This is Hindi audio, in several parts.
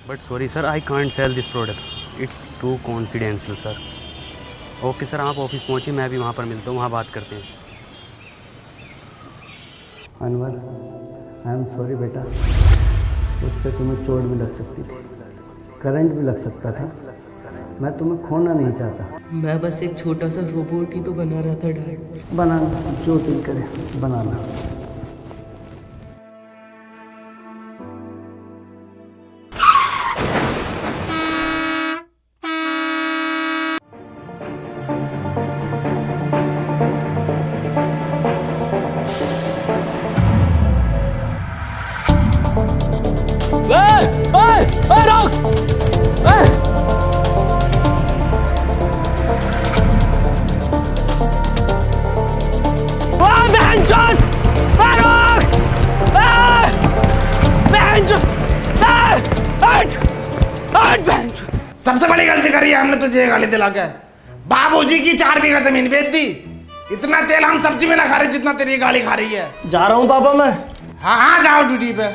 But sorry sir, I can't sell this product, it's too confidential sir. Okay sir, आप ऑफिस पहुँचिए, मैं भी वहाँ पर मिलता हूँ, वहाँ बात करते हैं। अनवर, आई एम सॉरी बेटा, उससे तुम्हें चोट भी लग सकती थी, करंट भी लग सकता था। मैं तुम्हें खोना नहीं चाहता। मैं बस एक छोटा सा रोबोट ही तो बना रहा था डैड। बनाना, जो दिल करे बनाना। सबसे बड़ी गलती करी है हमने तुझे गाली दिला के। बाबूजी की 4 बीघा जमीन बेच दी। इतना तेल हम सब्जी में ना खा रहे जितना तेरी गाली खा रही है। जा रहा हूँ पापा मैं। हाँ हाँ जाओ ड्यूटी पे,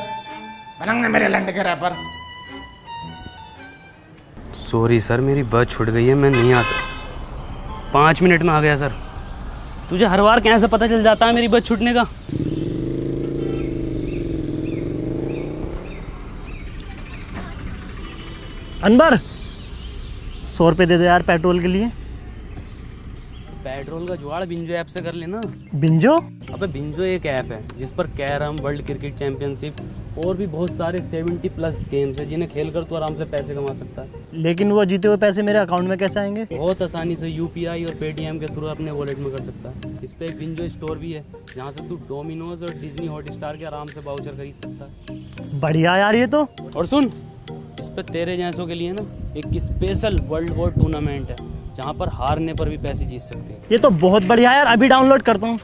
बनंगे मेरे लंड के रैपर। सॉरी सर, मेरी बस छूट गई है, मैं नहीं आ सकता। 5 मिनट में आ गया सर। तुझे हर बार कैसे पता चल जाता है मेरी बस छूटने का? अनवर 100 रुपये दे दे यार पेट्रोल के लिए। पेट्रोल का जुगाड़ बिंजो ऐप से कर लेना। बिंजो? अबे बिंजो एक ऐप है जिस पर कैरम, वर्ल्ड क्रिकेट चैंपियनशिप और भी बहुत सारे 70+ गेम्स हैं जिन्हें खेलकर तू आराम से पैसे कमा सकता है। लेकिन वो जीते हुए पैसे मेरे अकाउंट में कैसे आएंगे? बहुत आसानी से UPI और पेटीएम के थ्रू अपने वॉलेट में कर सकता है। इस पे एक बिंजो स्टोर भी है जहाँ से तू डोमिनोज और डिज्नी हॉटस्टार के आराम से वाउचर खरीद सकता है। बढ़िया यार ये तो। और सुन, इस पे तेरे जैसों के लिए ना एक स्पेशल वर्ल्ड वॉर टूर्नामेंट है जहाँ पर हारने पर भी पैसे जीत सकते हैं। ये तो बहुत बढ़िया यार, अभी डाउनलोड करता हूँ।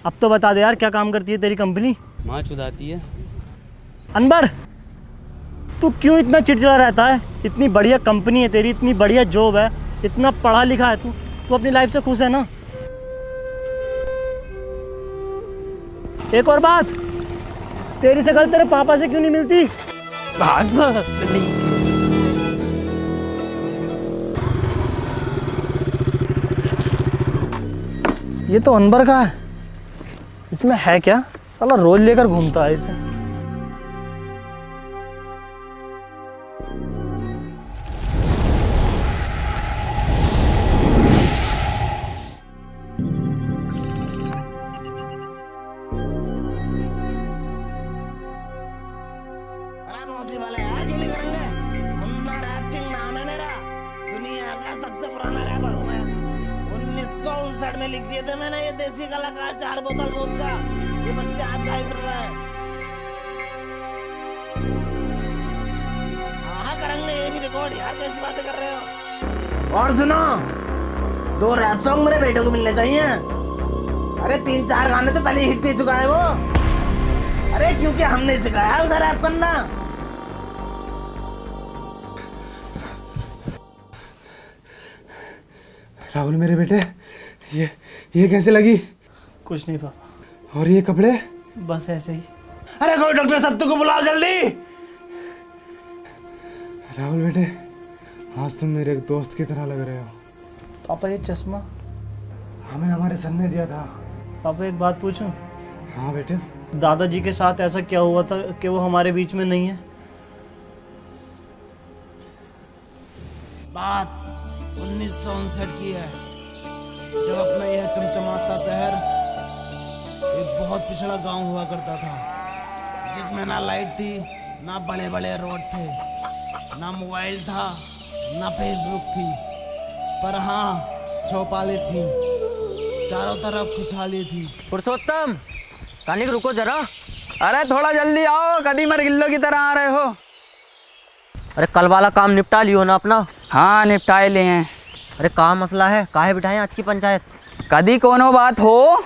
अब तो बता दे यार क्या काम करती है तेरी कंपनी? माँ चुदाती है। अनवर तू क्यों इतना चिड़चिड़ा रहता है? इतनी बढ़िया कंपनी है तेरी, इतनी बढ़िया जॉब है, इतना पढ़ा लिखा है तू, तू अपनी लाइफ से खुश है ना? एक और बात, तेरी शक्ल तेरे पापा से क्यों नहीं मिलती? ये तो अनवर का है, इसमें है क्या? साला रोज लेकर घूमता है इसे। अरे मौसी वाले यार क्यों नहीं करेंगे? मुन्ना रैप किंग नाम है मेरा, दुनिया का सबसे पुराना रैपर हूँ मैं। 1959 में लिख दिए थे मैंने ये देसी कलाकार 4 बोतल वोदका। ये बच्चे आज गाए फिर रहे हैं। हाँ करेंगे ये भी रिकॉर्ड यार, कैसी बातें कर रहे हो? और सुनो, 2 रैप सॉन्ग मेरे बेटे को मिलने चाहिए। अरे 3-4 गाने तो पहले हिट दे चुका है वो। अरे क्योंकि हमने सिखाया है उसे रैप करना। राहुल मेरे बेटे, ये कैसे लगी? कुछ नहीं पापा। और ये कपड़े? बस ऐसे ही। अरे कोई डॉक्टर सत्तू को बुलाओ जल्दी। राहुल बेटे, आज तुम मेरे एक दोस्त की तरह लग रहे हो। पापा ये चश्मा हमें हमारे सन ने दिया था। पापा एक बात पूछूं? हाँ बेटे। दादाजी के साथ ऐसा क्या हुआ था कि वो हमारे बीच में नहीं है? बात 1959 की है, जब अपना यह चमचमाता शहर एक बहुत पिछड़ा गांव हुआ करता था, जिसमें ना लाइट थी, ना बड़े बड़े रोड थे, ना मोबाइल था, ना फेसबुक थी, पर हाँ चौपालें थी, चारों तरफ खुशहाली थी। पुरुषोत्तम, कानिक रुको जरा। अरे थोड़ा जल्दी आओ, कदी मर गिल्लो की तरह आ रहे हो। अरे कल वाला काम निपटा लियो ना अपना? हाँ निपटाए ले हैं। अरे कहाँ मसला है, काहे बिठाएं आज की पंचायत? कदी कोनो बात हो,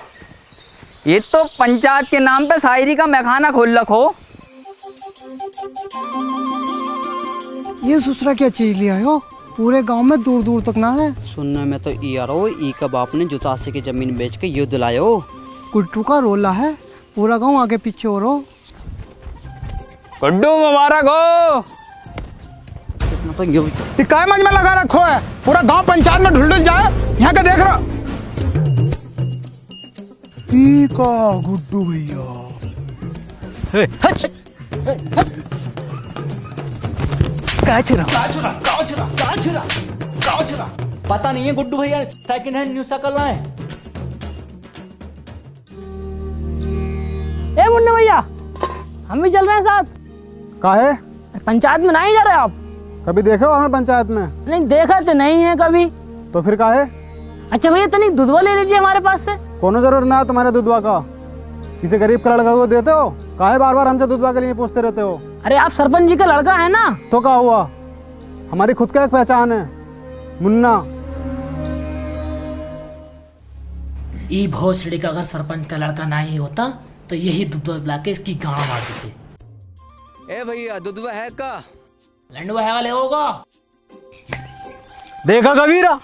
ये तो पंचायत के नाम पे शायरी का मैखाना खोल रखो। ये ससुरा क्या चीज लिया हो? पूरे गांव में दूर दूर तक ना है। सुनने में तो ई का बाप ने जुतासी की जमीन बेच के युद्ध लायो। गुड्डू का रोला है, पूरा गांव आगे पीछे हो रहो। गुड्डू मुबारक हो। ये काय मंच में लगा रखो है, पूरा गांव पंचायत में ढुल जाए, यहाँ का देख रहा। का गुड्डू भैया पता नहीं है गुड्डू भैया सेकंड हैंड न्यू साइकिल लाए। ए मुन्ना भैया, हम भी चल रहे हैं साथ। काहे? पंचायत में नहीं जा रहे आप? कभी देखे हो हमें पंचायत में? नहीं देखा तो नहीं है कभी। तो फिर काहे? अच्छा भैया तनिक दूधवा ले लीजिए हमारे पास से। कोनो जरूरत ना है तुम्हारे दूधवा का, किसी गरीब का लड़का को देते हो, काहे बार बार हमसे दूधवा के लिए पूछते रहते हो? अरे आप सरपंच जी का लड़का है ना। तो क्या हुआ, हमारी खुद का एक पहचान है, मुन्ना। ई भोसड़ी का अगर सरपंच का लड़का ना ही होता तो यही दूधवा पिला के इसकी गांव मार देते। ए भैया दूधवा है का? लंडवा है वाले होगा। देखा कबीरा,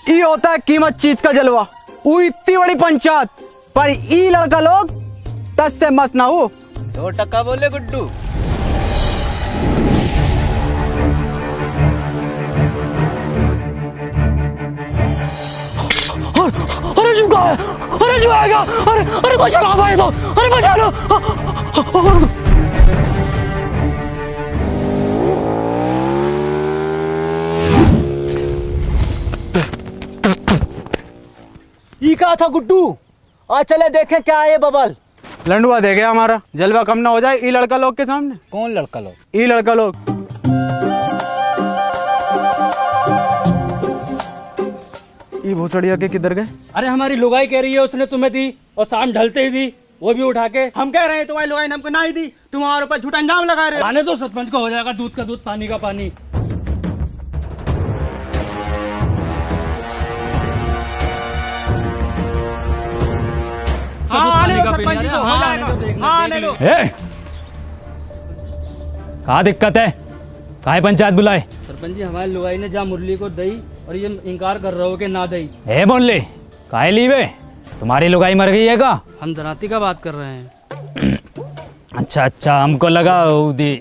ई होता है कीमत चीज का जलवा। ऊ इतनी बड़ी पंचायत पर ई लड़का लोग 10 से मस्त ना हो। 100% बोले गुड्डू। अरे जो है, अरे जो आएगा, अरे कोई चला भाई तो, अरे बचा लो। ये कहा था गुड्डू, आज चले देखें क्या है ये बबल। लंडुआ दे गया हमारा, जलवा कम ना हो जाए ई लड़का लोग के सामने। कौन लड़का लोग? ई लड़का लोग। ई भोसड़िया के किधर गए? अरे हमारी लुगाई कह रही है उसने तुम्हें दी और शाम ढलते ही दी, वो भी उठा के। हम कह रहे हैं तुम्हारी लुगाई ने हमको ना ही दी, तुम हमारे ऊपर झूठा इंजाम लगा रहे हो। आने तो सरपंच को हो जाएगा दूध का दूध पानी का पानी। कहाँ दिक्कत है, काहे पंचायत बुलाए? सरपंच जी हमारी लुगाई ने जा मुरली को दई और ये इनकार कर रहे हो कि ना दई। ए बोल ले, काहे लीवे? तुम्हारी लुगाई मर गई है का? हम दराती का बात कर रहे हैं। अच्छा अच्छा, हमको लगा दी।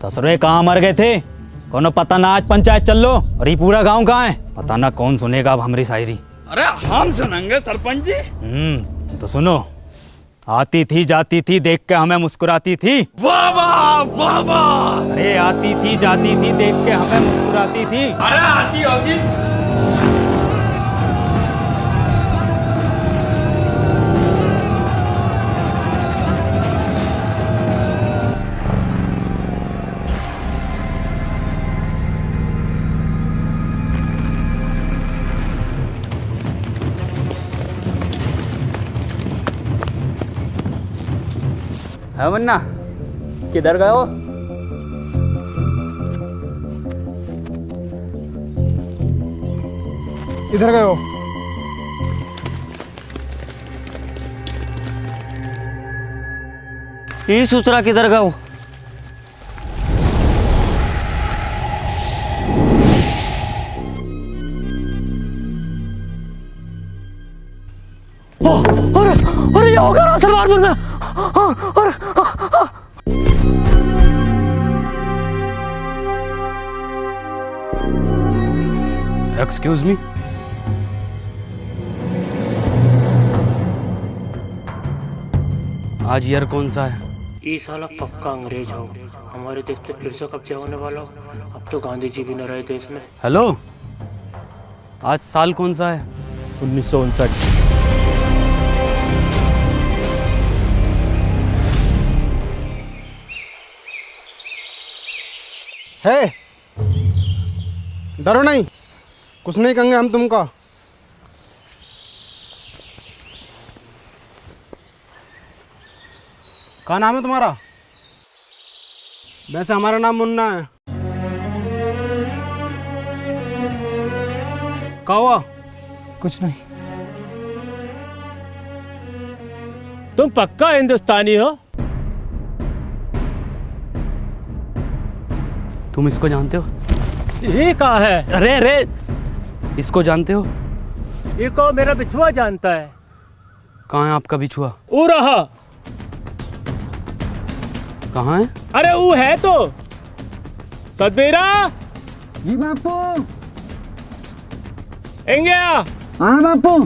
ससुरे कहाँ मर गए थे? कोनो पता ना, आज पंचायत चल लो। और ये पूरा गांव कहाँ है? पता ना कौन सुनेगा अब हमारी शायरी। अरे हम सुनेंगे सरपंच जी। तो सुनो। आती थी जाती थी देख के हमें मुस्कुराती थी। वाह वाह वाह वाह। अरे आती थी जाती थी देख के हमें मुस्कुराती थी। अरे आती होगी। है मुन्ना, किधर गए हो? इधर गए हो? ये ससुरा किधर गए हो? अरे ये होगा सलवारपुर में। Excuse me. आज ईयर कौन सा है? ये साला पक्का अंग्रेज हो, हमारे देश पे फिर से कब्जा होने वाला हो। अब तो गांधी जी भी न रहे देश में। हेलो, आज साल कौन सा है? 1959। है, डरो नहीं, कुछ नहीं कहेंगे हम तुमको। क्या नाम है तुम्हारा? वैसे हमारा नाम मुन्ना है। क्या हुआ? कुछ नहीं। तुम पक्का हिंदुस्तानी हो? तुम इसको जानते हो? ये कहाँ है? अरे अरे, इसको जानते हो? ये को मेरा बिछुआ जानता है। कहाँ है आपका बिछुआ? वो रहा। कहाँ है? अरे वो है तो सतबीरा। जी बापू। एंगे हाँ बापू।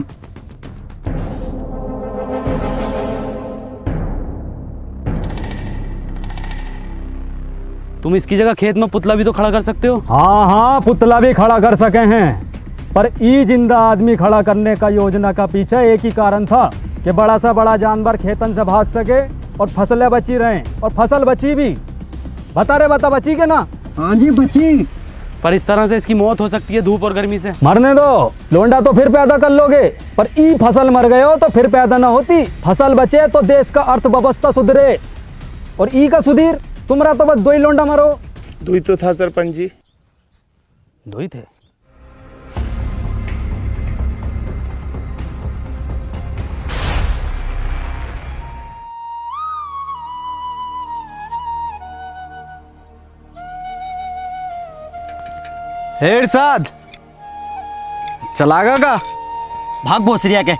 तुम इसकी जगह खेत में पुतला भी तो खड़ा कर सकते हो। हाँ हाँ, पुतला भी खड़ा कर सके हैं, पर ई जिंदा आदमी खड़ा करने का योजना का पीछे एक ही कारण था कि बड़ा सा बड़ा जानवर खेतन से भाग सके और फसलें बची रहें, और फसल बची भी। बता बची के ना? हाँ जी बची। पर इस तरह से इसकी मौत हो सकती है धूप और गर्मी से। मरने दो, लोंडा तो फिर पैदा कर लोगे, पर ई फसल मर गए हो तो फिर पैदा ना होती। फसल बचे तो देश का अर्थव्यवस्था सुधरे, और ई का सुधीर तुम्हारा तो बस दो ही लोंडा मरो। दुई तो था सरपंच जी। दो ही थे। इरशाद चलागा का भाग भोसरिया के।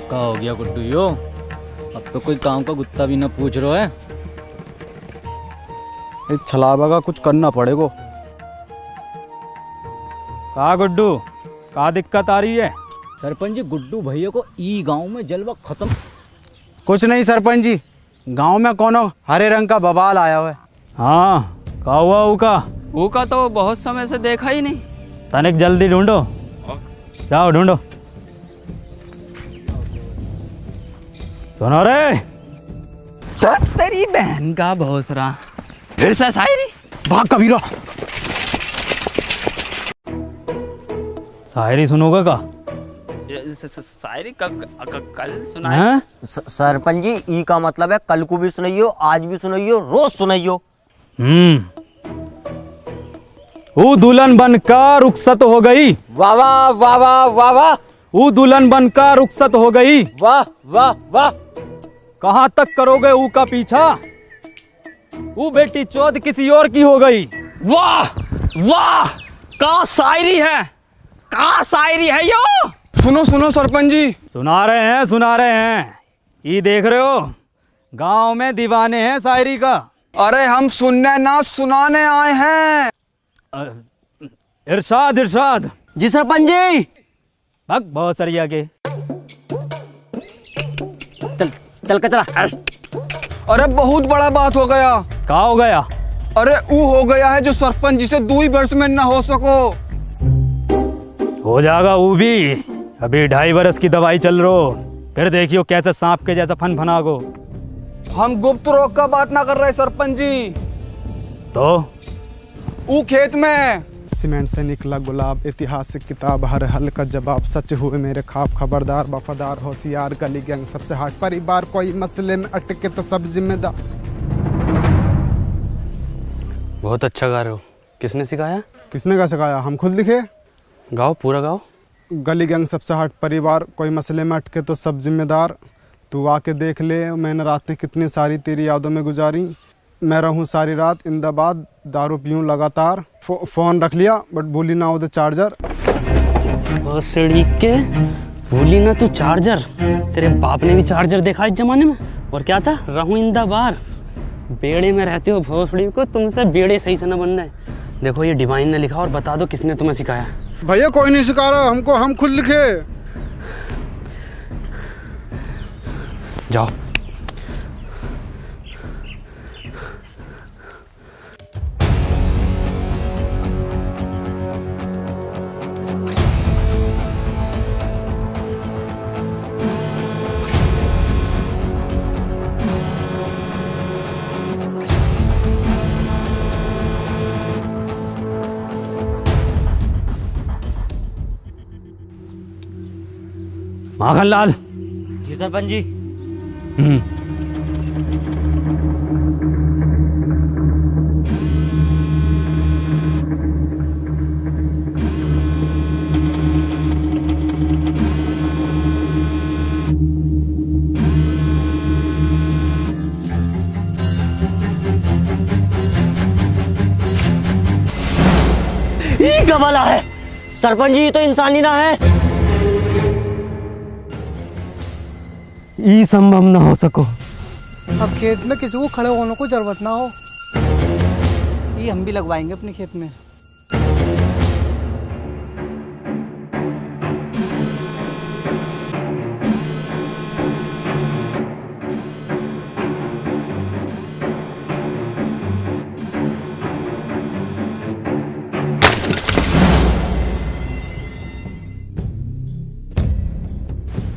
क्या हो गया गुड्डू यो? अब तो कोई काम का गुत्ता भी ना पूछ रहा है। इस छलावा का कुछ करना पड़ेगा। का गुड्डू, का दिक्कत आ रही है? सरपंच जी, गुड्डू भैया को ई गांव में जलवा खत्म। कुछ नहीं सरपंच जी, गांव में कोनो हरे रंग का बवाल आया हुआ है। हाँ, का हुआ उका? ऊका तो बहुत समय से देखा ही नहीं। तनिक जल्दी ढूंढो, जाओ ढूंढो। सुनो रे, तेरी बहन का भोसरा फिर से शायरी। भाग कबीरा। शायरी सुनोगा का? शायरी कल सुनाए। सरपंच जी, ई का मतलब है कल को भी सुनाइयो, आज भी सुनाइयो, रोज सुनाइयो। वो दुल्हन बनकर रुखसत हो गई। वाह वाह वाह वाह वाह वाह। वो दुल्हन बनकर रुखसत हो गई। वाह वाह वाह। कहाँ तक करोगे ऊ का पीछा? वो बेटी चौथ किसी और की हो गई। वाह वाह, का शायरी है, का शायरी है यो। सुनो सुनो सरपंच जी। सुना रहे हैं। ये देख रहे हो, गांव में दीवाने हैं शायरी का। अरे हम सुनने ना सुनाने आए हैं। इरशाद। जी सरपंच जी। भग बहुत सरिया के। चल के चला। अरे बहुत बड़ा बात हो गया। क्या हो गया? अरे वो हो गया है जो सरपंच जी से 2 वर्ष में न हो सको। हो जाएगा वो भी। अभी 2.5 वर्ष की दवाई चल रही, फिर देखियो कैसे सांप के जैसा फनागो। हम गुप्त रोग का बात ना कर रहे सरपंच जी। तो वो खेत में सीमेंट से निकला गुलाब, ऐतिहासिक किताब, हर हल का जवाब, सच हुए मेरे ख्वाब, खबरदार वफादार होशियार, गली गैंग सबसे हार्ड, परिवार कोई मसले में अटके तो सब जिम्मेदार। बहुत अच्छा गा रहे हो। किसने सिखाया? किसने का सिखाया? हम खुद लिखे। गाओ, पूरा गाओ। गली गैंग सबसे हार्ड, परिवार कोई मसले में अटके तो सब जिम्मेदार, तू आके देख ले मैंने रातें कितनी सारी तेरी यादों में गुजारी, मैं रहूं सारी रात इंदाबाद, दारू पीऊं लगातार, फ़ोन रख लिया बट भूली ना उधर चार्जर। भोसड़ी के भूली ना तू चार्जर। तेरे बाप ने भी चार्जर देखा इस जमाने में। और क्या था? रहूं इंदाबाद। बेड़े में रहते हो भोसड़ी को, तुमसे बेड़े सही से न बनना है। देखो ये डिवाइन ने लिखा, और बता दो किसने तुम्हें सिखाया। भैया कोई नहीं सिखा रहा हमको, हम खुद लिखे। जाओ। माखनलाल। जी सरपंच जी। ये क्या वाला है? सरपंच जी तो इंसान ही ना है। ये संभव ना हो सको। अब खेत में किसी को खड़े होने को जरूरत ना हो। ये हम भी लगवाएंगे अपने खेत में।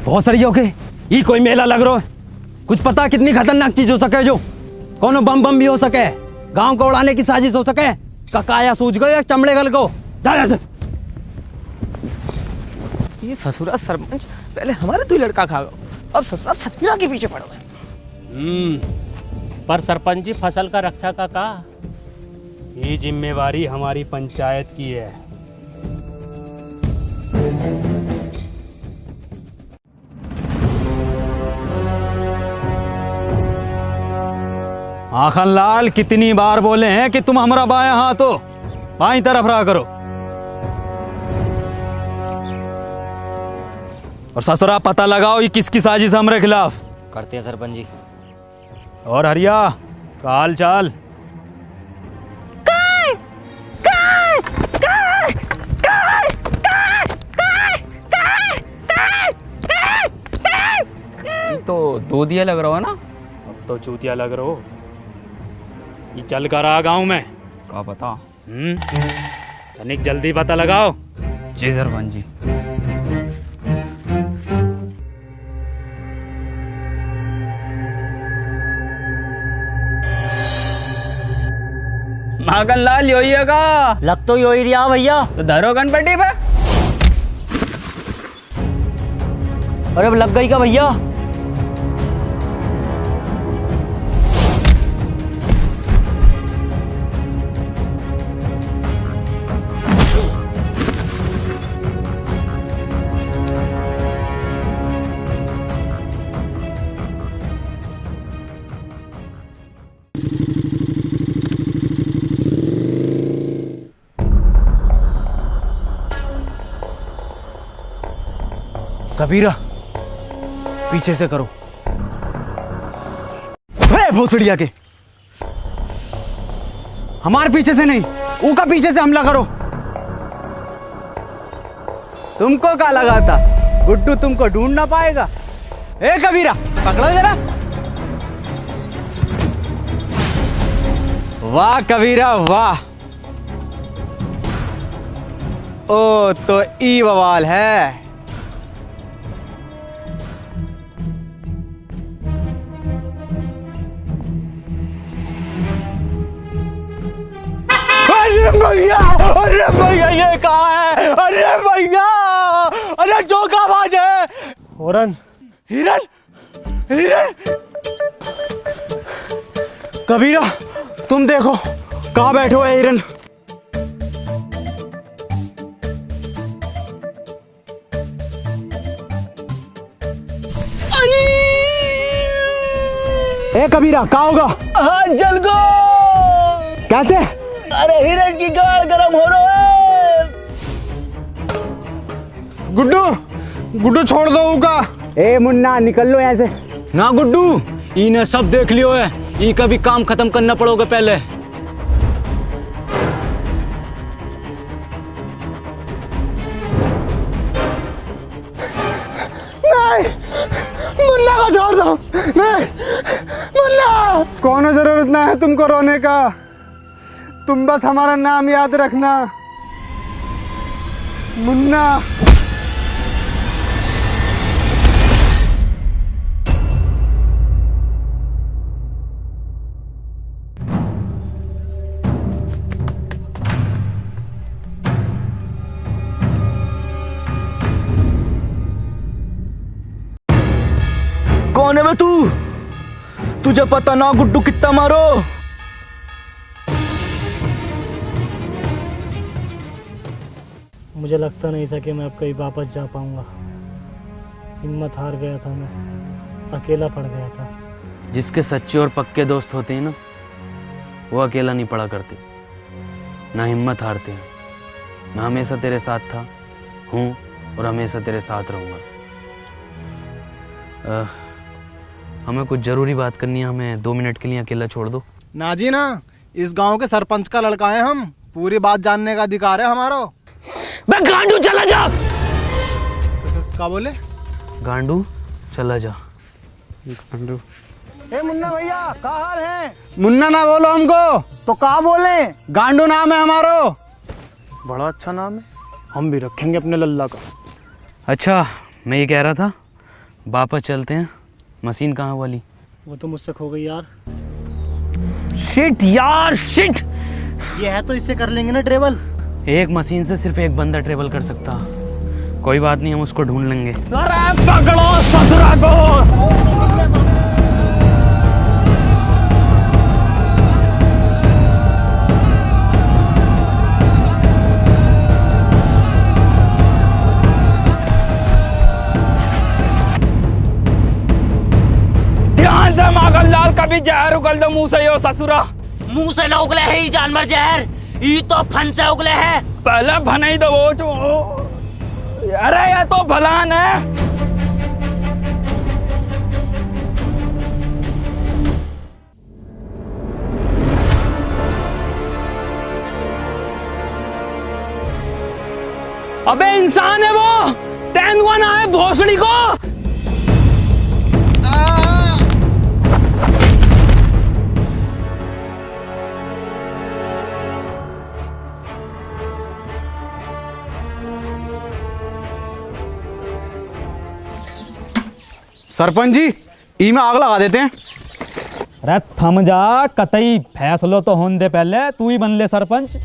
बहुत सारी ओके, ये कोई मेला लग रहा है। कुछ पता कितनी खतरनाक चीज हो सके, जो कोनो बम बम भी हो सके, गांव को उड़ाने की साजिश हो सके। ककाया सूझ गए या चमड़े गल को जा। ये ससुरा सरपंच पहले हमारे दो लड़का खा गए, अब ससुरा सतना के पीछे पड़ गए। पर सरपंच जी फसल का रक्षा का ये जिम्मेवारी हमारी पंचायत की है। आखन लाल कितनी बार बोले हैं कि तुम हमारा बायां हाथ हो, बाईं तरफ रहा करो। और ससुरा पता लगाओ ये किसकी साजिश हमारे खिलाफ। करते हैं सरपंच जी। और हरिया का हाल चाल? तो दो दिया लग रहा हो ना। अब तो चूतिया लग रहा हो। ये चल कर आ गाँव में क्या पता। तनिक जल्दी पता लगाओ। जी सरपंच जी। माखन लाल यो ही है का? लग तो यो ही रहा भैया। तो धरो गणपति पे। अरे अब लग गई का भैया? कबीरा पीछे से करो। भोसड़िया के हमारे पीछे से नहीं, ऊका पीछे से हमला करो। तुमको क्या लगा था गुड्डू तुमको ढूंढ ना पाएगा? ए कबीरा पकड़ो जरा। वाह कबीरा वाह। ओ तो ई बवाल है। अरे भैया ये कहाँ है? अरे भैया, अरे जो का आवाज है। हिरन हिरन हिरन। कबीरा तुम देखो कहाँ बैठे हो हिरन। ए कबीरा कहाँ होगा? हाँ जल गो। कैसे? अरे हिरन की गाड़ गरम हो रहा है। गुड्डू गुड्डू छोड़ दो उका। ए मुन्ना निकल लो यहाँ से। ना गुड्डू, इन्हें सब देख लियो है। ई का भी काम खत्म करना पड़ोगे पहले। नहीं मुन्ना को छोड़ दो। नहीं मुन्ना। कोनो जरूरत ना है तुमको रोने का, तुम बस हमारा नाम याद रखना मुन्ना। कौन है बे तू? तुझे पता ना गुड्डू कितना मारो? मुझे लगता नहीं था कि मैं अब कहीं वापस जा पाऊंगा। हिम्मत हार गया था, मैं अकेला पड़ गया था। जिसके सच्चे और पक्के दोस्त होते हैं ना, वो अकेला नहीं पड़ा करते, ना हिम्मत हारते हैं। मैं हमेशा तेरे साथ था, हूँ और हमेशा तेरे साथ रहूँगा। हमें कुछ ज़रूरी बात करनी है, हमें 2 मिनट के लिए अकेला छोड़ दो। ना जी ना, इस गांव के सरपंच का लड़का है हम, पूरी बात जानने का अधिकार है हमारा। बे गांडू चला जा। क्या बोले? गांडू चला जा। गांडू। ए मुन्ना भैया, क्या हाल है? मुन्ना ना बोलो हमको तो क्या बोले? गांडू नाम है हमारो। बड़ा अच्छा नाम है, हम भी रखेंगे अपने लल्ला का। अच्छा, मैं ये कह रहा था, वापस चलते हैं। मशीन कहाँ वाली? वो तो मुझसे खो गई यार। शिट यार शिट। ये है तो इससे कर लेंगे ना ट्रेवल। एक मशीन से सिर्फ एक बंदा ट्रेवल कर सकता। कोई बात नहीं, हम उसको ढूंढ लेंगे। अरे पकड़ो ससुरा को। ध्यान से माखनलाल, कभी जहर उगल दो मुंह से यो ससुरा। मुंह से न उगले है ये जानवर जहर, ये तो फन से उगले है। पहले भन ही दो वो जो। अरे ये तो भलान है। अबे इंसान है वो, तेंदुआ ना है भोसड़ी को। सरपंच जी, ई में आग लगा देते हैं। अरे थम जा, कतई फैसलो तो होने दे, पहले तू ही बन ले सरपंच।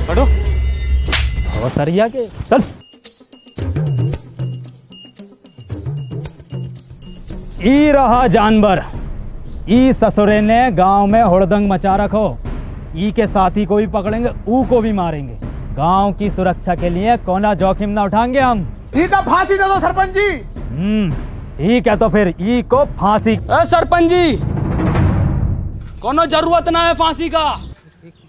हटो। और सरिया के चल। ई रहा जानवर, ई ससुरे ने गांव में हुड़दंग मचा रखो। ई के साथी को भी पकड़ेंगे, ऊ को भी मारेंगे। गांव की सुरक्षा के लिए कोना जोखिम ना उठाएंगे हम। ठीक है, फांसी दे दो सरपंच जी। ठीक है, तो फिर ई को फांसी। सरपंच जी, कोनो जरूरत ना है फांसी का।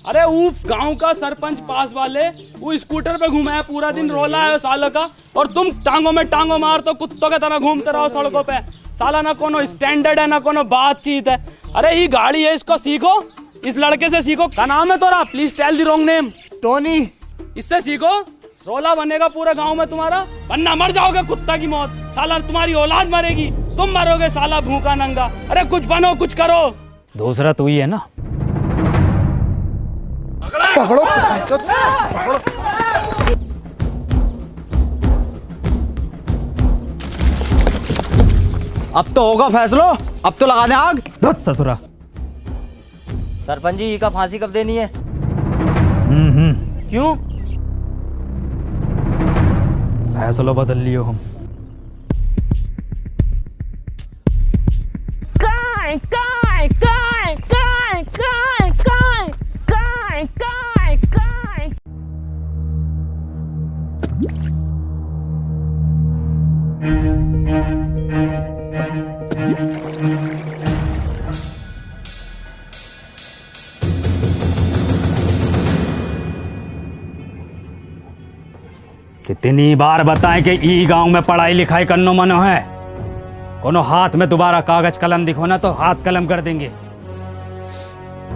अरे वो गांव का सरपंच पास वाले वो स्कूटर पे घूमा है, पूरा दिन रोला है साल का, और तुम टांगों में टांगों मार तो कुत्तों की तरह घूमते रहो सड़कों पे। साला ना कोनो स्टैंडर्ड है, ना कोनो बातचीत है। अरे ये गाड़ी है, इसको सीखो, इस लड़के से सीखो। क्या नाम है तोरा? Please tell the wrong name. Tony. इससे सीखो, रोला बनेगा पूरे गांव में तुम्हारा, वरना मर जाओगे कुत्ता की मौत। साला तुम्हारी औलाद मरेगी, तुम मरोगे साला भूखा नंगा। अरे कुछ बनो, कुछ करो। दूसरा तू ही है ना। पकड़ो, पकड़ो। अब तो होगा फैसलो, अब तो लगा दे आग। धत ससुरा। सरपंच जी का फांसी कब देनी है? क्यों? फैसलो बदल लियो हम। काय काय काय काय काय काय काय काय काय। कितनी बार बताएं कि ई गांव में पढ़ाई लिखाई करनो मनो है। कोनो हाथ में दोबारा कागज कलम दिखो ना तो हाथ कलम कर देंगे।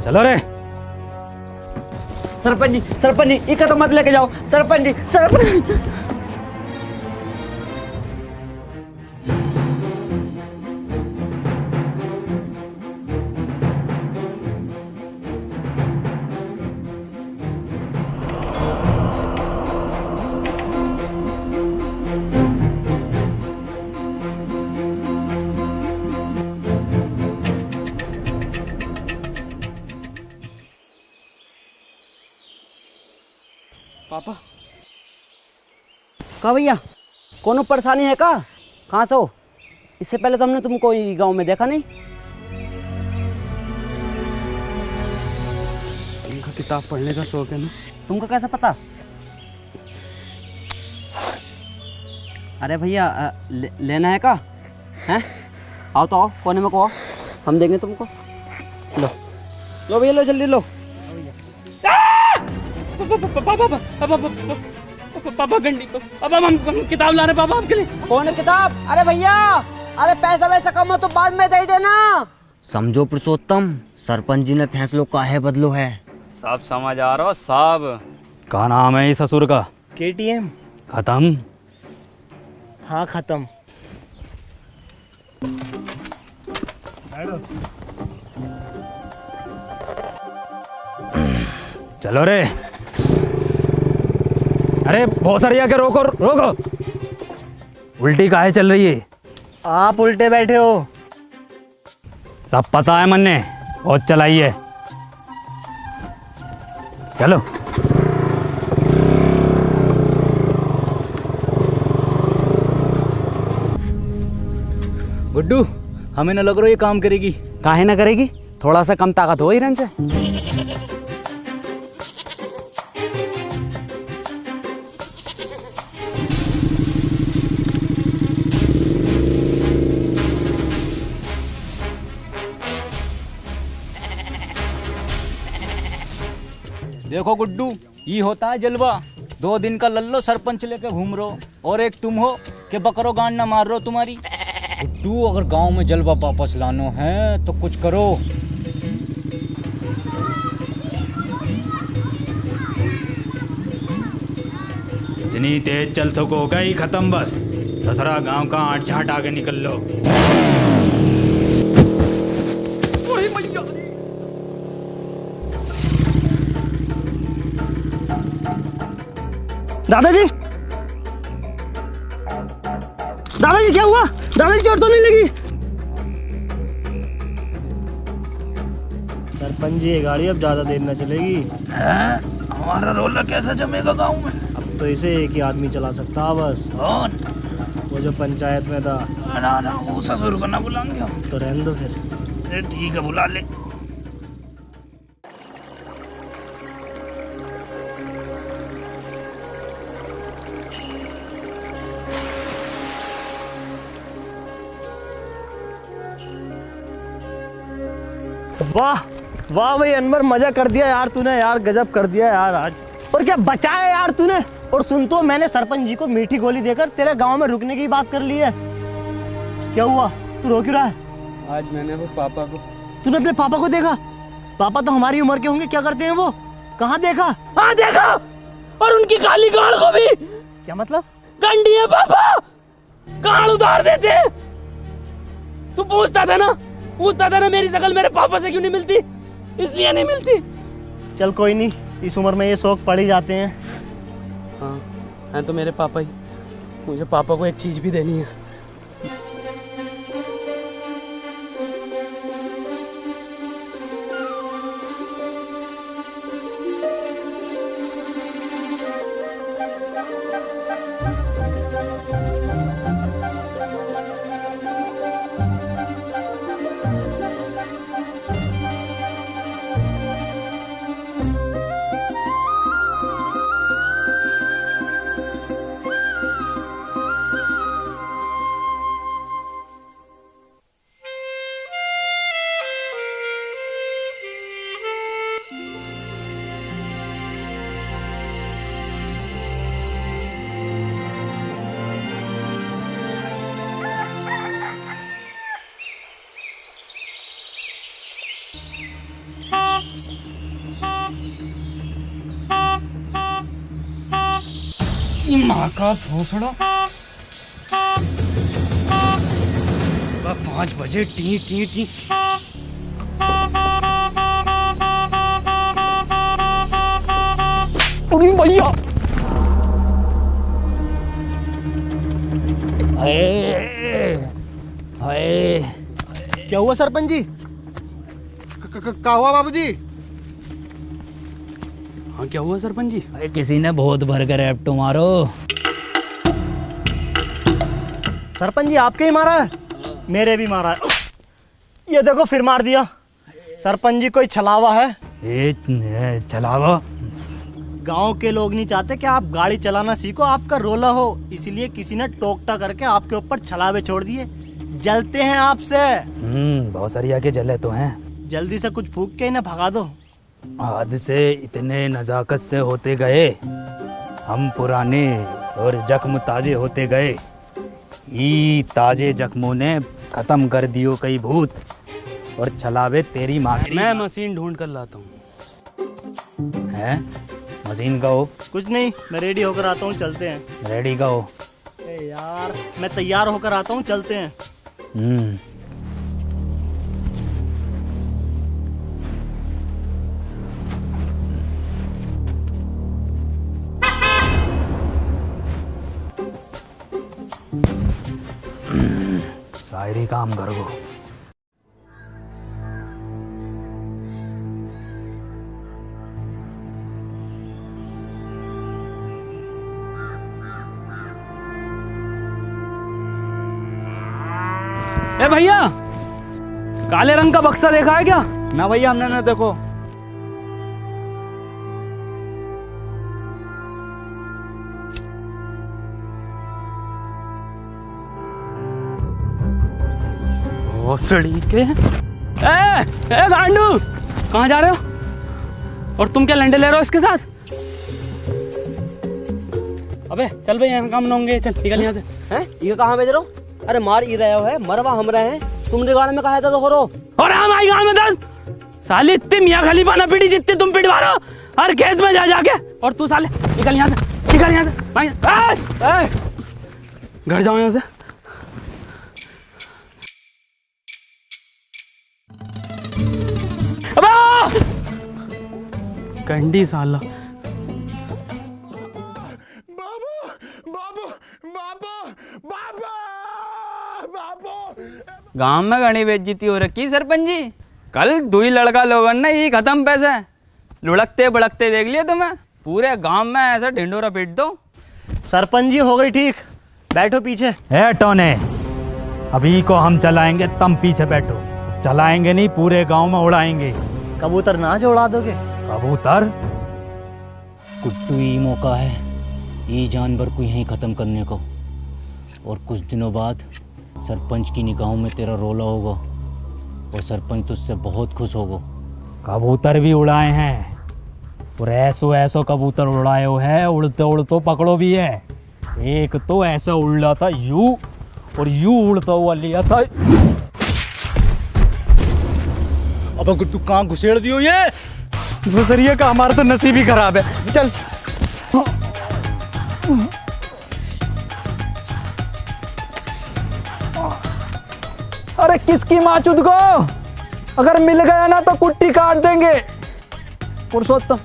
चलो रे। सरपंच जी, इका तो मत लेके जाओ। सरपंच जी, सरपंच। पापा। का भैया, कोनो परेशानी है का? कहाँ से हो? इससे पहले तो हमने तुमको गांव में देखा नहीं। तुमको किताब पढ़ने का शौक है ना? तुमको कैसे पता? अरे भैया, लेना है का? हैं? आओ तो आओ, कोने में को आओ, हम देंगे तुमको। लो लो भैया, लो जल्दी लो। पापा गंडी पापा हम किताब ला रहे पापा आपके लिए। कौन है किताब? अरे भैया, अरे पैसा वैसा कम हो तो बाद में दे देना। समझो पुरुषोत्तम, सरपंच जी ने फैसलो काहे बदलो है। सब समझ आ रहा हो सब। क्या नाम है इस ससुर का? KTM। खत्म? हाँ खत्म। चलो रे। अरे बहुत सारी आके रोको रोको। उल्टी काहे चल रही है? आप उल्टे बैठे हो। सब पता है मन्ने, बहुत चलाई है। चलो। गुड्डू, हमें न लग रहा ये काम करेगी। काहे ना करेगी, थोड़ा सा कम ताकत हो हिरन से। देखो गुड्डू, ये होता है जलवा। 2 दिन का लल्लो सरपंच लेके घूम रहो, और एक तुम हो कि बकरो गांड ना मार रहे हो तुम्हारी। गुड्डू, अगर गांव में जलवा वापस लानो है तो कुछ करो। जितनी तेज चल सको गई खत्म बस। ससरा गांव का आठ झाट आगे निकल लो। दादाजी, दादाजी क्या हुआ? दादाजी चोट तो नहीं लगी? सरपंच जी, ये गाड़ी अब ज्यादा देर न चलेगी। हमारा रोला कैसा जमेगा गांव में? अब तो इसे एक ही आदमी चला सकता बस। कौन? वो जो पंचायत में था। ना ना, वो ससुर को ना बुलाएंगे हम। तो रहने दो फिर। ठीक है, बुला ले। वाह वाह भाई अनवर, मजा कर दिया यार तूने। यार गजब कर दिया यार आज। और क्या बचाया यार तूने। और सुन तो, मैंने सरपंच जी को मीठी गोली देकर तेरे गांव में रुकने की बात कर ली है। क्या हुआ, तू रो क्यों रहा है? आज मैंने वो पापा को। तूने अपने पापा को देखा? पापा तो हमारी उम्र के होंगे, क्या करते हैं वो? कहाँ देखा? हाँ देखा, और उनकी काली गाड़ को भी। क्या मतलब? गंडी है पापा, गाड़ उतार देते हैं। तू पूछता था ना मेरी शकल मेरे पापा से क्यों नहीं मिलती? इसलिए नहीं मिलती। चल कोई नहीं, इस उम्र में ये शौक पड़ ही जाते हैं। हाँ हैं तो मेरे पापा ही। मुझे पापा को एक चीज भी देनी है। माँ का भोसड़ा। 5 बजे टी टी टी। अरे भैया, क्या हुआ सरपंच जी? क्या हुआ बाबूजी? हाँ क्या हुआ सरपंच जी? अरे किसी ने बहुत भर कर एप्टो मारो। सरपंच जी आपके ही मारा है? मेरे भी मारा है। ये देखो फिर मार दिया। सरपंच जी कोई छलावा है? छलावा? गांव के लोग नहीं चाहते कि आप गाड़ी चलाना सीखो, आपका रोला हो, इसलिए किसी ने टोकटा करके आपके ऊपर छलावे छोड़ दिए। जलते हैं आपसे। बहुत सारी आके जले तो हैं। जल्दी से कुछ फूंक के इन्हें भगा दो। हाथ से इतने नजाकत से होते गए, हम पुराने और जख्म ताजे होते गए। ई ताजे जख्मों ने खत्म कर दियो कई भूत और चलावे तेरी माँ। मैं मशीन ढूंढ कर लाता हूँ। है मशीन का हो? कुछ नहीं, मैं रेडी होकर आता हूँ, चलते हैं। रेडी का हो? यार मैं तैयार होकर आता हूँ, चलते हैं। शायरी काम कर गो। ए भैया, काले रंग का बक्सा देखा है क्या? ना भैया, हमने ना देखो। भोसड़ी के। ए गांडू, कहाँ जा रहे हो? और तुम क्या लंडे ले रहे हो इसके साथ? अबे चल भाई, यहाँ काम ना होंगे, चल निकल यहाँ से। हैं? ये कहाँ भेज रहे हो? अरे मार ही रहे हो है, मरवा हम रहे हैं। तुमने गाड़ में कहा था तो करो। और हम आई गाँव में दस साली इतनी मियाँ खलीफा ना पीटी जितने तुम पिटवा रहे हो हर खेत में जा जाके। और तू साले निकल यहाँ से, निकल यहाँ से। घर जाओ यहाँ से। कंडी साला। गांव में घनी बेइज्जती हो रखी सरपंच जी। कल दुई लड़का लोगन ने ही खत्म पैसे लुढ़कते बड़कते देख लिए तुम्हें। पूरे गांव में ऐसा ढिंडोरा पीट दो। सरपंच जी हो गई ठीक, बैठो पीछे। है टोने, अभी को हम चलाएंगे, तुम पीछे बैठो। चलाएंगे नहीं, पूरे गांव में उड़ाएंगे। कबूतर नाच उड़ा दोगे? कबूतर? कुट्टू ही मौका है ये जानवर को यहीं ख़त्म करने को। और कुछ दिनों बाद सरपंच की निगाहों में तेरा रोला होगा और सरपंच तुझसे बहुत खुश होगा। कबूतर भी उड़ाए हैं और ऐसो कबूतर उड़ाए हो है, उड़ते उड़ते पकड़ो भी है। एक तो ऐसा उड़ा था यू, और यू उड़ता हुआ लिया था। अब गुट्टू कहाँ घुसेड़ दियो ये? गुजरिए का हमारा तो नसीब ही खराब है। चल अरे किसकी माचुद को? अगर मिल गया ना तो कुट्टी काट देंगे। पुरुषोत्तम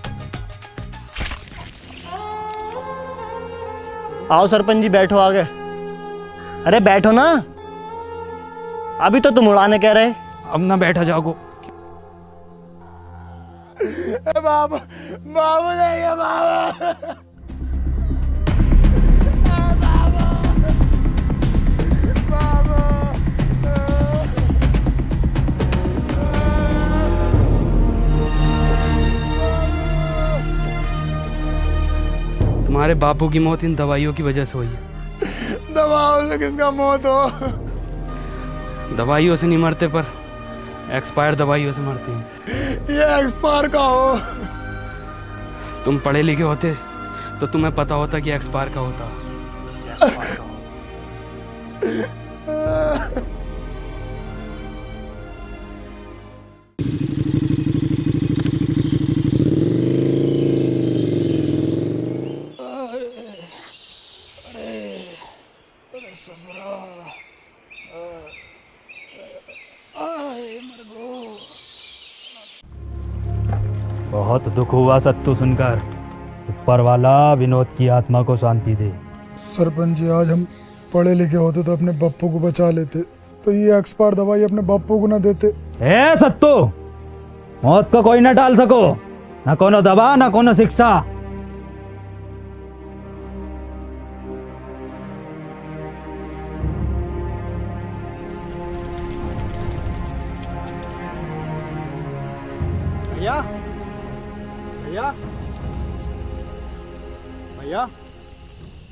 आओ सरपंच जी, बैठो आगे। अरे बैठो ना, अभी तो तुम उड़ाने कह रहे। अब ना बैठा जाओ। बाबू बाबू नहीं है बाबू। तुम्हारे बापू की मौत इन दवाइयों की वजह से हुई है। दवाओं से किसका मौत हो? दवाइयों से नहीं मरते, पर एक्सपायर दवाइयों से मरते हैं। ये एक्सपायर का हो? तुम पढ़े लिखे होते तो तुम्हें पता होता कि एक्सपायर का होता। बहुत दुख हुआ सत्तू सुनकर। ऊपर वाला विनोद की आत्मा को शांति दे। सरपंच जी, आज हम पढ़े लिखे होते तो अपने बप्पू को बचा लेते, तो ये एक्सपायर दवाई अपने बप्पू को ना देते। ए सत्तू, मौत को कोई ना टाल सको, ना कोनो दवा ना कोनो शिक्षा। भैया भैया भैया,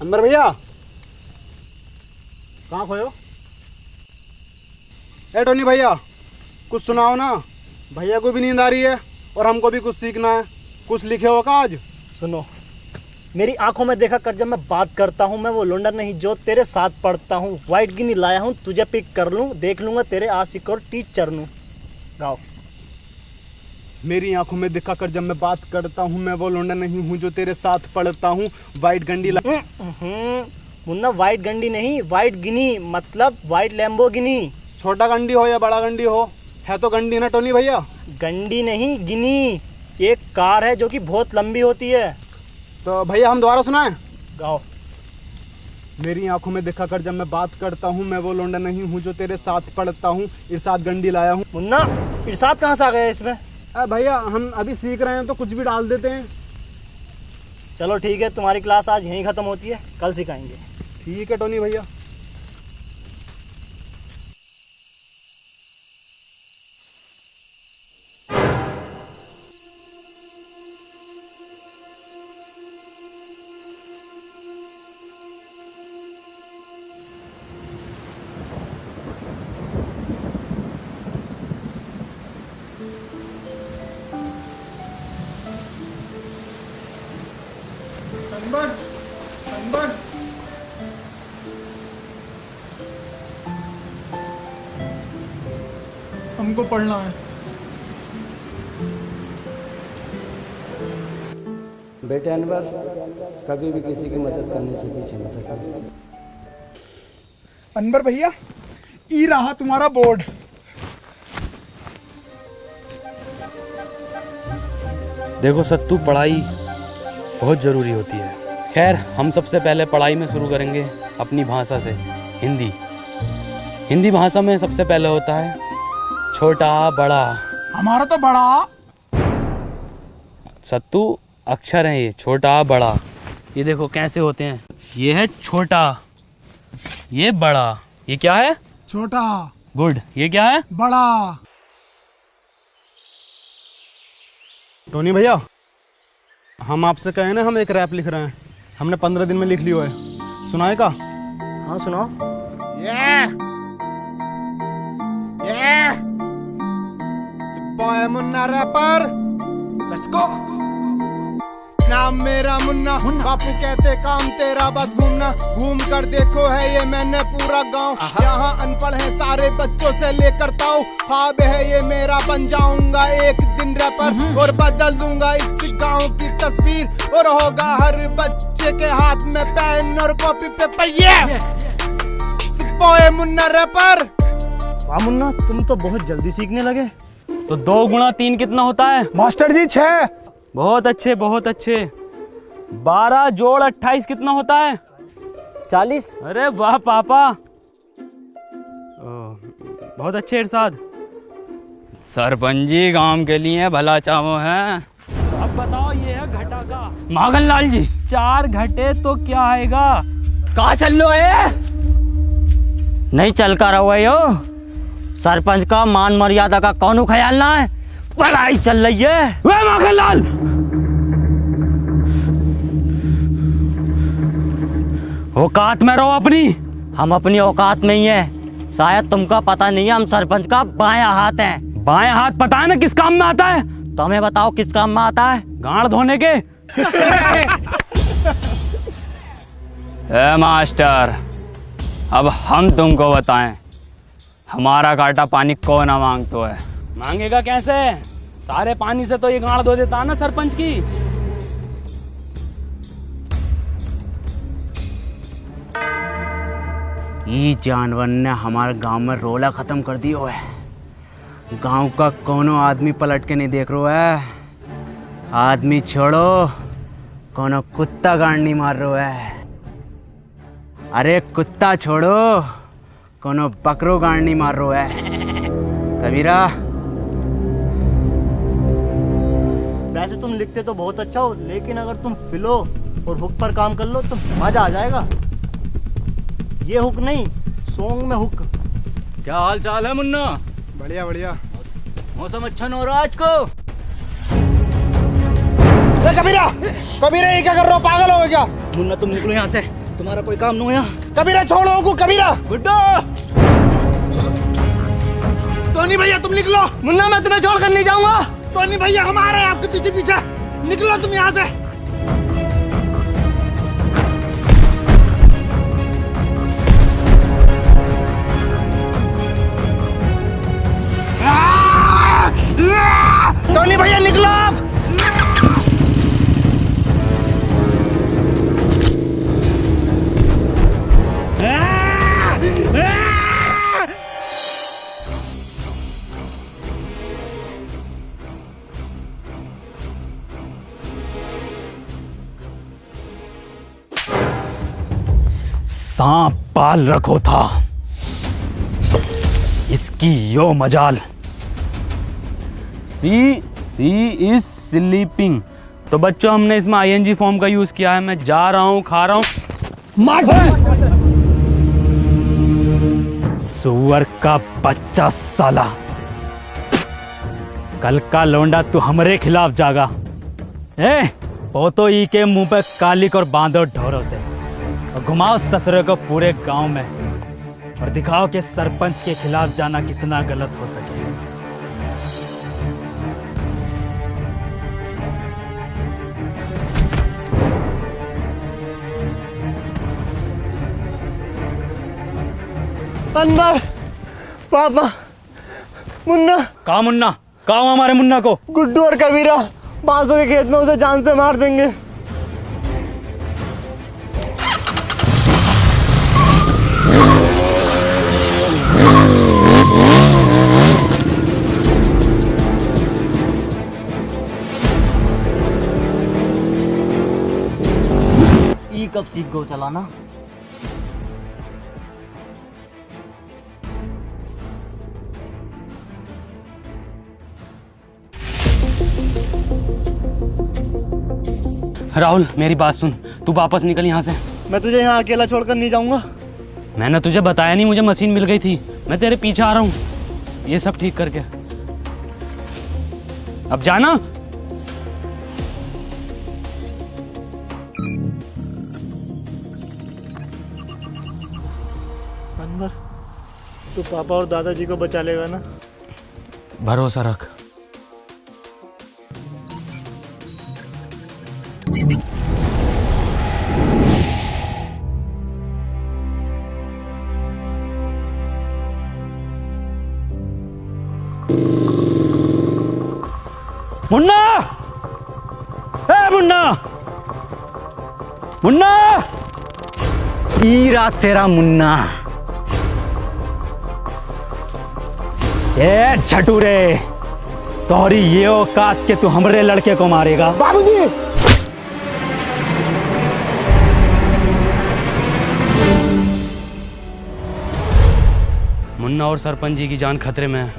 अंदर भैया, कहाँ खोयो? ए टोनी भैया, कुछ सुनाओ ना। भैया को भी नींद आ रही है और हमको भी कुछ सीखना है। कुछ लिखे हो का आज? सुनो, मेरी आंखों में देखा कर, जब मैं बात करता हूँ मैं वो लोंडा नहीं जो तेरे साथ पढ़ता हूँ। वाइट गिनी लाया हूँ तुझे पिक कर लूँ, देख लूँगा तेरे आशिक और टीचर नू। गाओ। मेरी आंखों में दिखा कर जब मैं बात करता हूँ मैं वो लोंडा नहीं हूँ जो तेरे साथ पढ़ता हूँ। वाइट गंडी मुन्ना वाइट गंडी नहीं, वाइट गिनी मतलब वाइट लैम्बोर्गिनी। छोटा गंडी हो या बड़ा गंडी हो, है तो गंडी ना टोनी भैया। गंडी नहीं गिनी, एक कार है जो कि बहुत लंबी होती है। तो भैया हम दोबारा सुनाएं? गाओ। मेरी आंखों में देखा कर जब मैं बात करता हूँ मैं वो लोंडा नहीं हूँ जो तेरे साथ पढ़ता हूँ। इरशाद गंडी लाया हूँ। मुन्ना इरशाद कहाँ से आ गया इसमें? भैया हम अभी सीख रहे हैं तो कुछ भी डाल देते हैं। चलो ठीक है, तुम्हारी क्लास आज यहीं ख़त्म होती है, कल सिखाएंगे। ठीक है टोनी भैया। अनवर हमको पढ़ना है। बेटे अनवर, कभी भी किसी की मदद करने से पीछे मत हटना। अनवर भैया, ई रहा तुम्हारा बोर्ड। देखो सत्तू, पढ़ाई बहुत ज़रूरी होती है। खैर, हम सबसे पहले पढ़ाई में शुरू करेंगे अपनी भाषा से, हिंदी। हिंदी भाषा में सबसे पहले होता है छोटा बड़ा। हमारा तो बड़ा। सत्तू अक्षर है ये, छोटा बड़ा। ये देखो कैसे होते हैं, ये है छोटा, ये बड़ा। ये क्या है? छोटा। गुड। ये क्या है? बड़ा। टोनी भैया, हम आपसे कहे ना हम एक रैप लिख रहे हैं, हमने 15 दिन में लिख लिया है, सुनाएगा? हाँ सुनाओ। Boy Munna rapper, let's go. नाम मेरा मुन्ना, बापू कहते काम तेरा बस घूमना। घूम कर देखो है ये मैंने पूरा गांव, यहाँ अनपढ़ है सारे बच्चों से लेकर ताऊ। ख्वाब है ये मेरा, बन जाऊंगा एक दिन रैपर और बदल दूंगा इस गांव की तस्वीर। और होगा हर बच्चे के हाथ में पेन और कॉपी पेपर। ये बॉय मुन्ना रैपर। वाह मुन्ना, तुम तो बहुत जल्दी सीखने लगे। तो 2 गुणा 3 कितना होता है? मास्टर जी 6। बहुत अच्छे, बहुत अच्छे। 12 जोड़ 28 कितना होता है? 40। अरे वाह पापा, बहुत अच्छे इरशाद। सरपंच जी गांव के लिए भला चाहो है। अब बताओ, ये है घटा का। मागन लाल जी, 4 घटे तो क्या आएगा? कहाँ चल लो है? नहीं चल कर रहो है यो। सरपंच का मान मर्यादा का कौन ख्याल ना है? पढ़ाई चल रही है। वे माखन लाल, औकात में रहो अपनी। हम अपनी औकात में ही है। शायद तुमका पता नहीं है, हम सरपंच का बायां हाथ हैं। बायां हाथ पता है ना किस काम में आता है? तुम्हें बताओ किस काम में आता है? गांड धोने के। ए मास्टर, अब हम तुमको बताएं, हमारा काटा पानी कौन ना मांगतो है? मांगेगा कैसे? सारे पानी से तो ये गांड धो देता ना सरपंच की। ये जानवर ने हमारे गांव में रोला खत्म कर दियो है। गांव का कोनो आदमी पलट के नहीं देख रहा है। आदमी छोड़ो, कोनो कुत्ता गांड नहीं मार रहा है। अरे कुत्ता छोड़ो, कोनो बकरो गांड नहीं मार रहा है। कबीरा, वैसे तुम लिखते तो बहुत अच्छा हो, लेकिन अगर तुम फिलो और हुक पर काम कर लो तो मजा आ जाएगा। ये हुक नहीं, सॉन्ग में हुक। क्या हाल चाल है मुन्ना? बढ़िया बढ़िया। मौसम अच्छा न हो रहा आज को। कबीरा, कबीरा ये क्या कर रहे हो? पागल हो क्या? मुन्ना तुम निकलो यहाँ से, तुम्हारा कोई काम नहीं हो यहाँ। कबीरा छोड़ो को। कबीरा, गुड्डू, टोनी भैया तुम निकलो। मुन्ना मैं तुम्हें छोड़कर नहीं जाऊंगा। टोनी भैया हम आ रहे हैं आपके पीछे पीछे, निकलो तुम यहाँ से। टोनी भैया निकलो आप। सांप पाल रखो था, इसकी यो मजाल। सी इज स्लीपिंग। तो बच्चों हमने इसमें आईएनजी फॉर्म का यूज किया है। मैं जा रहा हूँ, खा रहा हूँ। सुअर का बच्चा साला, कल का लौंडा तू हमारे खिलाफ जागा। वो तो ई के मुंह पे कालिक और बांधो ढोरों से और घुमाओ ससुरे को पूरे गांव में और दिखाओ कि सरपंच के खिलाफ जाना कितना गलत हो सके। अनवर, पापा, मुन्ना। कहाँ मुन्ना? कहाँ हमारे मुन्ना को? गुड्डू और कबीरा बांसों के खेत में उसे जान से मार देंगे। ई कब सीख गो चलाना? राहुल मेरी बात सुन, तू वापस निकल यहाँ से। मैं तुझे यहाँ अकेला छोड़कर नहीं जाऊंगा। मैंने तुझे बताया नहीं, मुझे मशीन मिल गई थी। मैं तेरे पीछे आ रहा हूँ ये सब ठीक करके। अब जाना। अनवर, तू पापा और दादाजी को बचा लेगा ना? भरोसा रख। मुन्ना! मुन्ना! मुन्ना! ईरा तेरा मुन्ना। ए झटूरे, तोहरी ये औकात के तू हमरे लड़के को मारेगा? बाबूजी! मुन्ना और सरपंच जी की जान खतरे में है,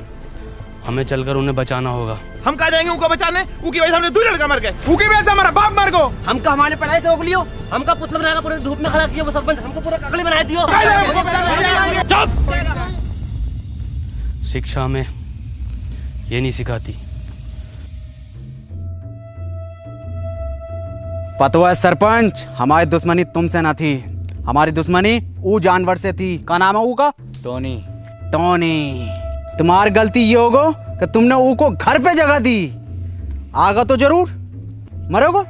हमें चलकर उन्हें बचाना होगा। हम कहा जाएंगे उनको बचाने? उनकी वजह से हमने 2 लड़का मर गए। उनकी वजह से हमारा बाप मर गो। हमका हमारे पढ़ाई से रोक लियो, हमका पुतला बनाकर पूरे धूप में खड़ा किया वो सरपंच, हमको पूरा ककड़ी बना दियो। चुप! शिक्षा में ये नहीं सिखाती। पता है सरपंच, हमारी दुश्मनी तुमसे ना थी, हमारी दुश्मनी वो जानवर से थी। क्या नाम है वो का? टोनी। टोनी। तुम्हारी गलती ये होगा कि तुमने वो को घर पे जगह दी। आगा तो जरूर मरोगे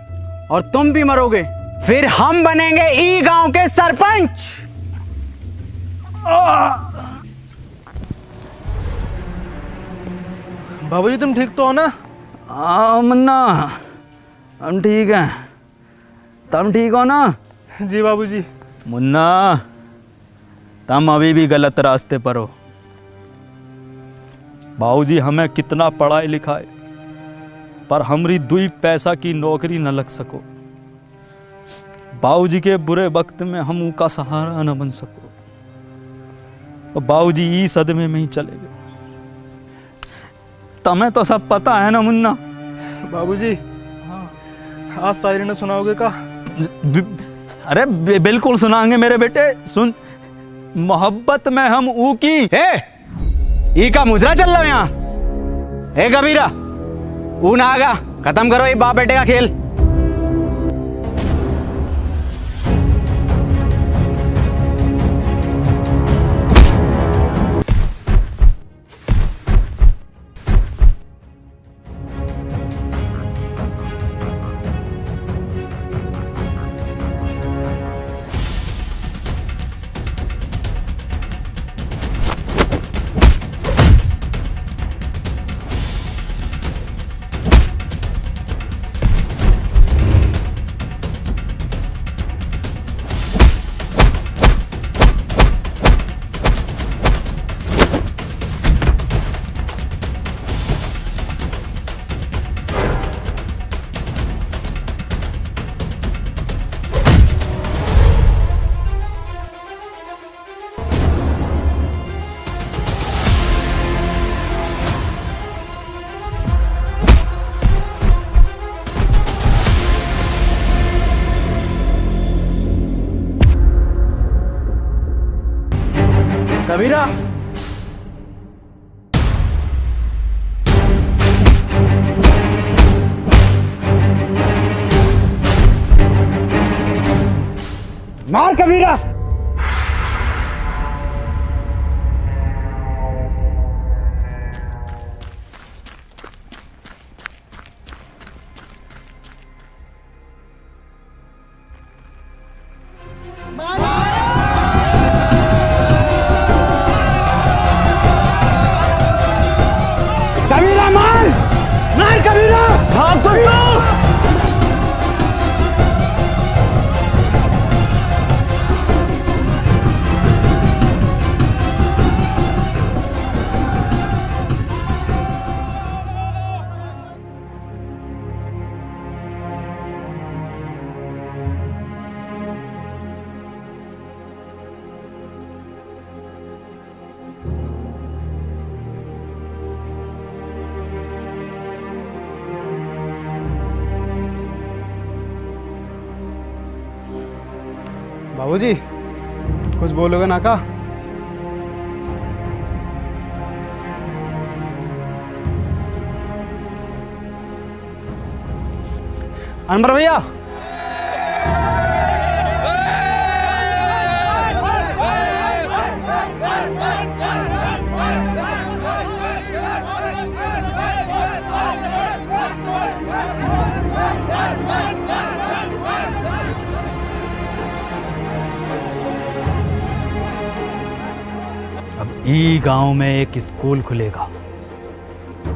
और तुम भी मरोगे, फिर हम बनेंगे ई गांव के सरपंच। बाबूजी तुम ठीक तो हो ना? हाँ मुन्ना, हम ठीक हैं। तुम ठीक हो ना? जी बाबूजी। मुन्ना, तुम अभी भी गलत रास्ते पर हो। बाबूजी हमें कितना पढ़ाई लिखाए पर हमरी 2 पैसा की नौकरी न लग सको। बाबूजी के बुरे वक्त में हम उनका सहारा न बन सको। तो बाबूजी ई सदमे में ही चले गए। तुम्हें तो सब पता है ना मुन्ना? बाबूजी आज शायरी ने सुनाओगे का? अरे बिल्कुल सुनाएंगे मेरे बेटे। सुन, मोहब्बत में हम ऊ की ई का मुजरा चल रहा यहाँ। हे कबीरा, ऊ ना आगा, खत्म करो ये बाप बेटे का खेल। कबीरा, मार कबीरा। कबीरा मार, मार कबीरा। हाँ कबीरा। बाबूजी, कुछ बोलोगे ना का? अनवर भैया, ई गांव में एक स्कूल खुलेगा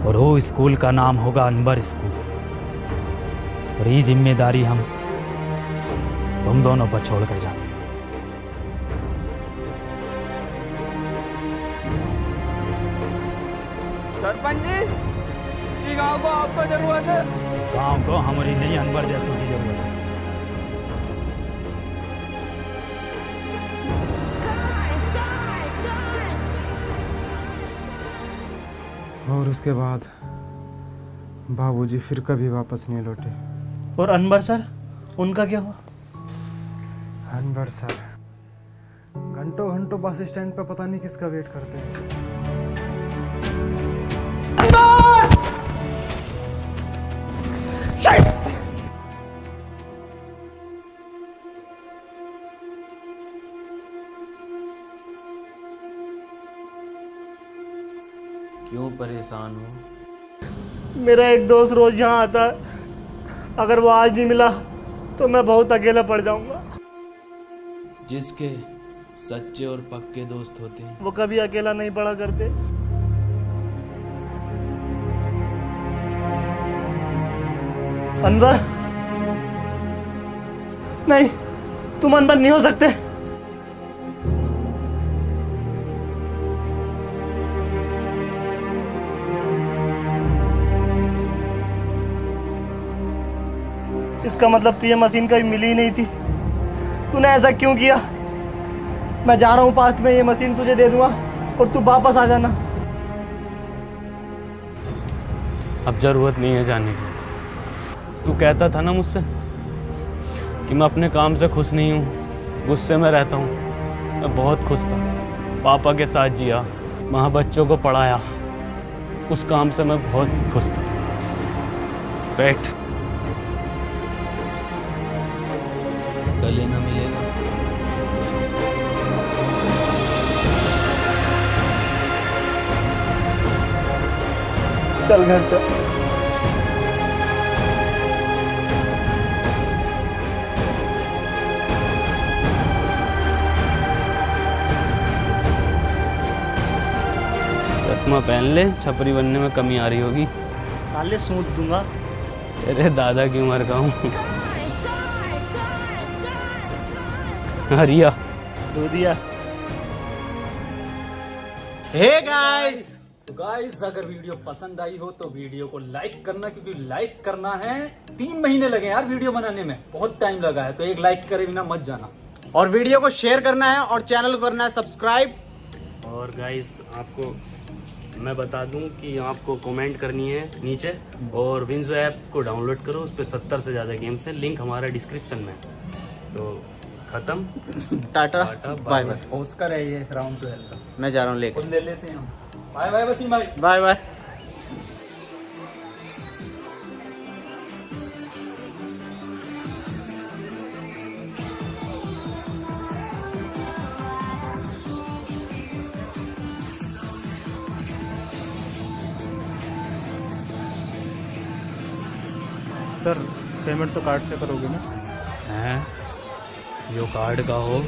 और वो स्कूल का नाम होगा अनवर स्कूल। और ये जिम्मेदारी हम तुम दोनों पर छोड़ कर जाते हैं। सरपंच जी, ये गांव को आपको जरूरत है। गांव को हमारी नहीं, अनवर जैसों की जरूरत है। और उसके बाद बाबूजी फिर कभी वापस नहीं लौटे। और अनवर सर, उनका क्या हुआ? अनवर सर घंटों घंटों बस स्टैंड पे पता नहीं किसका वेट करते हैं। क्यों परेशान हो? मेरा एक दोस्त रोज यहाँ आता है, अगर वो आज नहीं मिला तो मैं बहुत अकेला पड़ जाऊंगा। जिसके सच्चे और पक्के दोस्त होते हैं वो कभी अकेला नहीं पड़ा करते। अनवर, नहीं, तुम अनवर नहीं हो सकते। इसका मतलब तुझे मशीन कभी मिली ही नहीं थी। तूने ऐसा क्यों किया? मैं जा रहा हूँ पास्ट में, ये मशीन तुझे दे दूंगा और तू वापस आ जाना। अब जरूरत नहीं है जाने की। तू कहता था ना मुझसे कि मैं अपने काम से खुश नहीं हूँ, गुस्से में रहता हूँ। मैं बहुत खुश था, पापा के साथ जिया, वहाँ बच्चों को पढ़ाया, उस काम से मैं बहुत खुश था। बैठ। गले ना मिलेगा। चल घर चल। चश्मा पहन ले, छपरी बनने में कमी आ रही होगी। साले सूंद दूंगा। तेरे दादा की उम्र का हूँ। हरिया दूधिया। हे गाइस, तो गाइस अगर वीडियो पसंद आई हो तो वीडियो को लाइक करना, क्योंकि लाइक करना है। 3 महीने लगे यार वीडियो बनाने में, बहुत टाइम लगा है, तो एक लाइक करे बिना मत जाना। और वीडियो को शेयर करना है और चैनल को करना है सब्सक्राइब। और गाइस आपको मैं बता दूं कि आपको कमेंट करनी है नीचे, और विंजो ऐप को डाउनलोड करो, उस पर 70 से ज़्यादा गेम्स हैं, लिंक हमारा डिस्क्रिप्शन में है। तो खत्म। Tata bye bye. ऑस्कर है ये राउंड 12 का। मैं जा रहा हूँ लेके। ले लेते हैं हम। बाय बाय वसीम भाई। Bye bye. सर पेमेंट तो कार्ड से करोगे ना? हैं? यो कार्ड का हो